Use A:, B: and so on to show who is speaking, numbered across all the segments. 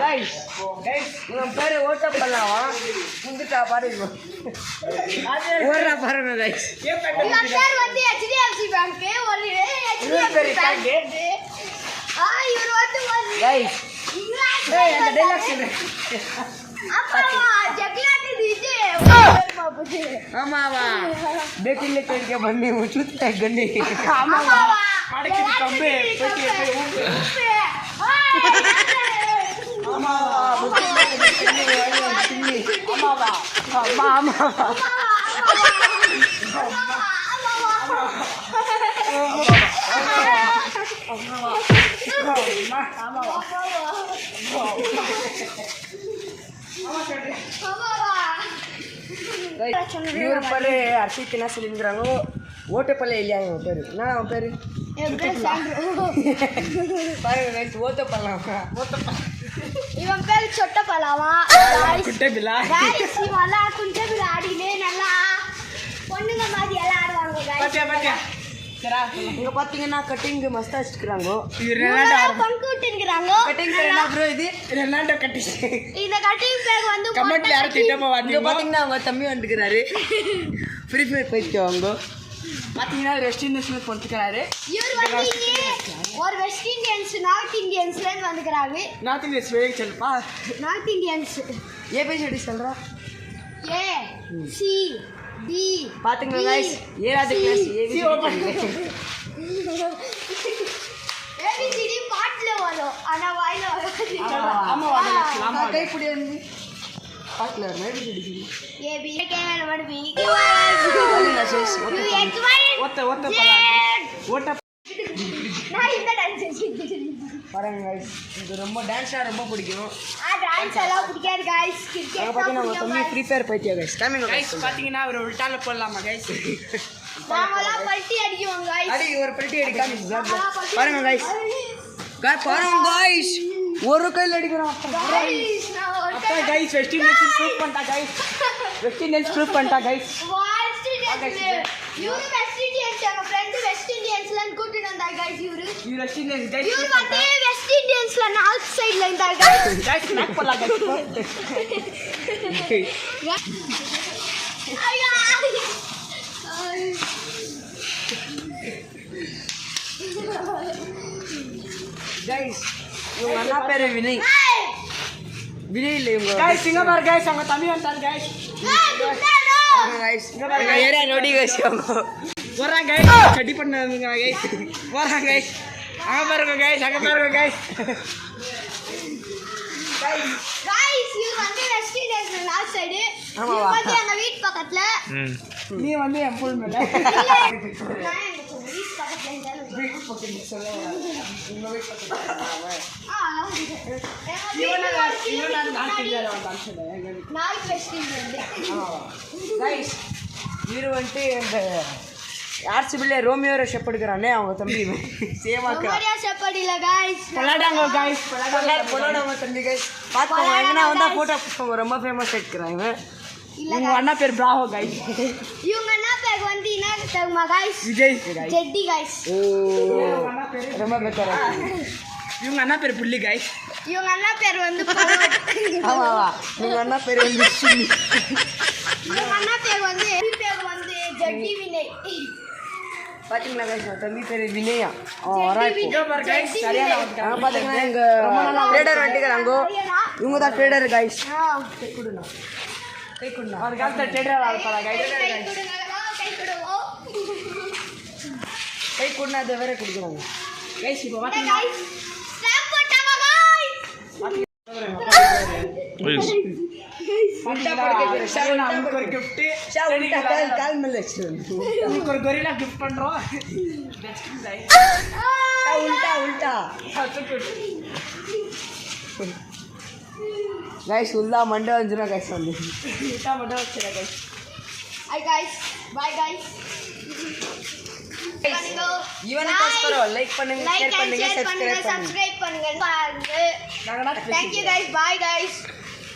A: Guys இவன் பேரு ஓட்ட பல்லாவா முந்துட்டா பாருங்க ஓடுறா பாருங்க गाइस
B: இவன் பேர் வந்து HDFC பேங்க் ஒரு HDFC பேங்க் இவர் வந்து
A: गाइस டேய் அந்த டைலாக் சொல்லு
B: அப்பா ஜக்லாட் இது பாபுஜி
A: ஆமாவா பேக்கில கேக்க பண்ணி முச்சுட்டே கண்ணி
B: ஆமாவா
C: கடைக்கு கம்பே பெட்டி
A: ஆமாவா ஆமாவா ஆமாவா இவர் பேரு அர்ஷித் என்ன சொல்லியிருக்கிறாங்க ஓட்டப்பல்ல இல்லையா இவன் பேரு என்ன அவன் பேரு பாருங்க ஓட்டப்பல்லாம்
B: இவன் பேர் சொட்ட பலாவா
C: குட்டை பிலா
B: गाइस இவளா குஞ்ச விளையாடினே நல்லா பொண்ணுங்க மாதிரி எல்லாம் ஆடுவாங்க गाइस
C: பாத்தியா பாத்தியா சரா
A: இங்க பாத்தீங்கன்னா கட்டிங் மஸ்தா வச்சிருக்காங்க
C: இது ரெனால்டோ
B: பங்கு விட்டுங்கறாங்க
A: கட்டிங் பேர் என்ன ப்ரோ இது
C: ரெனால்டோ கட்டி
B: இந்த கட்டிங் பேக் வந்து
C: கமெண்ட்ல யாரும் திட்டமா
A: இங்க
C: வாங்க
A: பாத்தீங்கன்னா அவங்க தம்பி வந்துக்கிறாரு ஃப்ரீ ஃபயர் போயிட்டு
C: பாத்தீங்கன்னா ரெஸ்ட் இண்டஸ்ட்ரி பண்ணிக்கிறாரு
B: இவர் வந்து ஒரு வெஸ்ட் இந்தியன்ஸ் நார்த் இந்தியன்ஸ்ல இருந்து வந்துக்கறாங்க
C: நார்த் இந்தியன்ஸ் வேலை சொல்லுப்பா
B: நார்த் இந்தியன்ஸ்
A: ஏபிசிடி சொல்றா
B: ஏ சி டி
A: பாத்துங்க गाइस ஏழாவது கிளாஸ் ஏபிசிடி
B: ஏபிசிடி பாட்ல வரும் ஆனா வாயில வராது
C: ஆமா வாடலாம்
A: கை புடி வந்து பாட்ல ஏபிசிடி
B: ஏபி கேன மடி
C: ஒத்த ஒத்த பலா ஒட்ட
B: நான் இந்த டான்ஸ்
A: பாருங்க गाइस இது ரொம்ப டான்ஸா ரொம்ப பிடிக்கும்
B: டான்ஸ் எல்லாம் பிடிக்காது गाइस
A: அங்க பாத்தீங்கன்னா அவங்க தம்பி ஃப்ரீ ஃபயர் போயிட்டியா गाइस காமிங்க
C: गाइस பாத்தீங்கன்னா ஒரு உல்டால போடலாமா गाइस
B: நாமலாம் பல்ட்டி அடிக்குவோம் गाइस
A: அடி ஒரு பல்ட்டி அடி காமிங்க பாருங்க गाइस பாருங்க गाइस ஒரு கையில அடிக்குறான்
B: गाइस நான் ஒரு
C: அப்பா गाइस வெஸ்ட் இண்டீஸ் ப்ரூவ் பண்ணிட்டா गाइस வெஸ்ட் இண்டீஸ் ப்ரூவ் பண்ணிட்டா गाइस
B: வெஸ்ட் இந்தியன்ஸ் இவரு வெஸ்ட் இந்தியன்ஸ் எங்க ஃப்ரெண்ட் வெஸ்ட் இந்தியன்ஸ்ல கூட்டிட்டு வந்தா गाइस இவரு
C: வெஸ்ட் இண்டீஸ் गाइस
B: இவரு வந்து வெஸ்ட் இந்தியன்ஸ்ல நார்த் சைடுல இருந்தா गाइस
C: गाइस நாக் பண்ணலாம் गाइस
B: ஐயா
A: गाइस இவங்க அண்ணா பேரு வினய் வினய் இல்ல இவங்க
C: गाइस இங்க பாரு गाइस அவங்க தம்பி வந்தாங்க गाइस
A: गाइस இங்க பாருங்க ஏரியா நோடி गाइस அவங்க
C: வராங்க गाइस சட்டி பண்ணாங்க गाइस வராங்க गाइस அங்க பாருங்க गाइस அங்க பாருங்க गाइस
B: गाइस இது வந்து வெஸ்ட் இந்தியன்ஸ்ல நார்த் சைடு இது வந்து எங்க வீட் பக்கத்துல
C: நீ வந்து என் புல் மேல
B: நான் எங்க வீட் பக்கத்துல நார்த் வெஸ்ட் இந்தியன்
A: गाइस இவரு வந்து இந்த ஆர்சிபில ரோமியோ ஷெப் எடுக்கறானே அவங்க தம்பி சேமா
B: ரொமாரியா ஷெப்பர்ட் இல்ல गाइस
C: பலாடாங்க गाइस
A: பொலோடவ தம்பி गाइस பாத்துங்க எங்கனா வந்தா போட்டோ ரொம்ப ஃபேமஸ் எடுக்கறாங்க
C: உங்க அண்ணா பேர் பிராவோ गाइस
B: இவங்க என்ன பேர் வந்து என்ன தெரியுமா गाइस
C: விஜய்
B: ஜெட்டி गाइस
A: ஓ ரொம்ப பெட்டரா
C: இவங்க அண்ணா பேர் புள்ளி गाइस
B: இவங்க அண்ணா பேர் வந்து
A: ஆமா உங்க அண்ணா பேர் வந்து சின்னி
B: இவங்க அண்ணா பேர் வந்து ஜெட்டி வினய்
A: பாத்தீங்களா गाइस தம்பி பேர் வினயா ஆல்ரைட்
C: இங்க பாரு गाइस சரியான
A: அங்க பாத்தீங்கன்னா எங்க ட்ரேடர் வந்துக்கறாங்க இவங்க தான் ட்ரேடர் गाइस கை கொடுங்க கை கொடுங்க
C: ஒரு காலத்துல டேடர் ஆளப்படா गाइस
A: கை கொடுனா அது வேற குடுக்குறாங்க
C: गाइस இப்போ
B: Hey
C: பாத்தீங்க
B: guys, snap போட்டாங்க guys.
A: உல்டா படுக்க
C: சரவணா உங்களுக்கு ஒரு gift
A: ஷா உல்டா கால் மேல வச்சிருங்க
C: உங்களுக்கு ஒரு கொரில்லா gift பண்றோம்
A: ஷா உல்டா गाइस உல்லா மண்டை வந்துரும் गाइस வந்து
C: கிட்டா மட்டும் வச்சிரா guys
B: Hi guys, bye guys.
A: Even கஸ்கரோ லைக் பண்ணுங்க
B: Like
A: ஷேர்
B: and
A: பண்ணுங்க
B: share பண்ணுங்க,
A: சப்ஸ்கிரைப்
B: subscribe பண்ணுங்க.
C: நாங்கனா
B: Thank you guys, bye guys.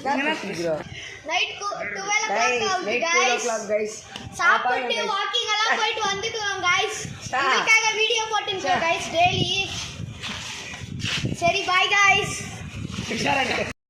A: பண்ணுங்க
B: Night 12
A: guys
B: o'clock
A: like
B: guys.
A: 12 guys
B: சாப்பிட்டு வாக்கிங் எல்லாம் போயிட்டு வந்துக்குறோம் guys.
A: Stop.
B: உங்களுக்காக வீடியோ போட்டுருக்கோம் guys daily. சரி bye guys.
C: உஷாராங்க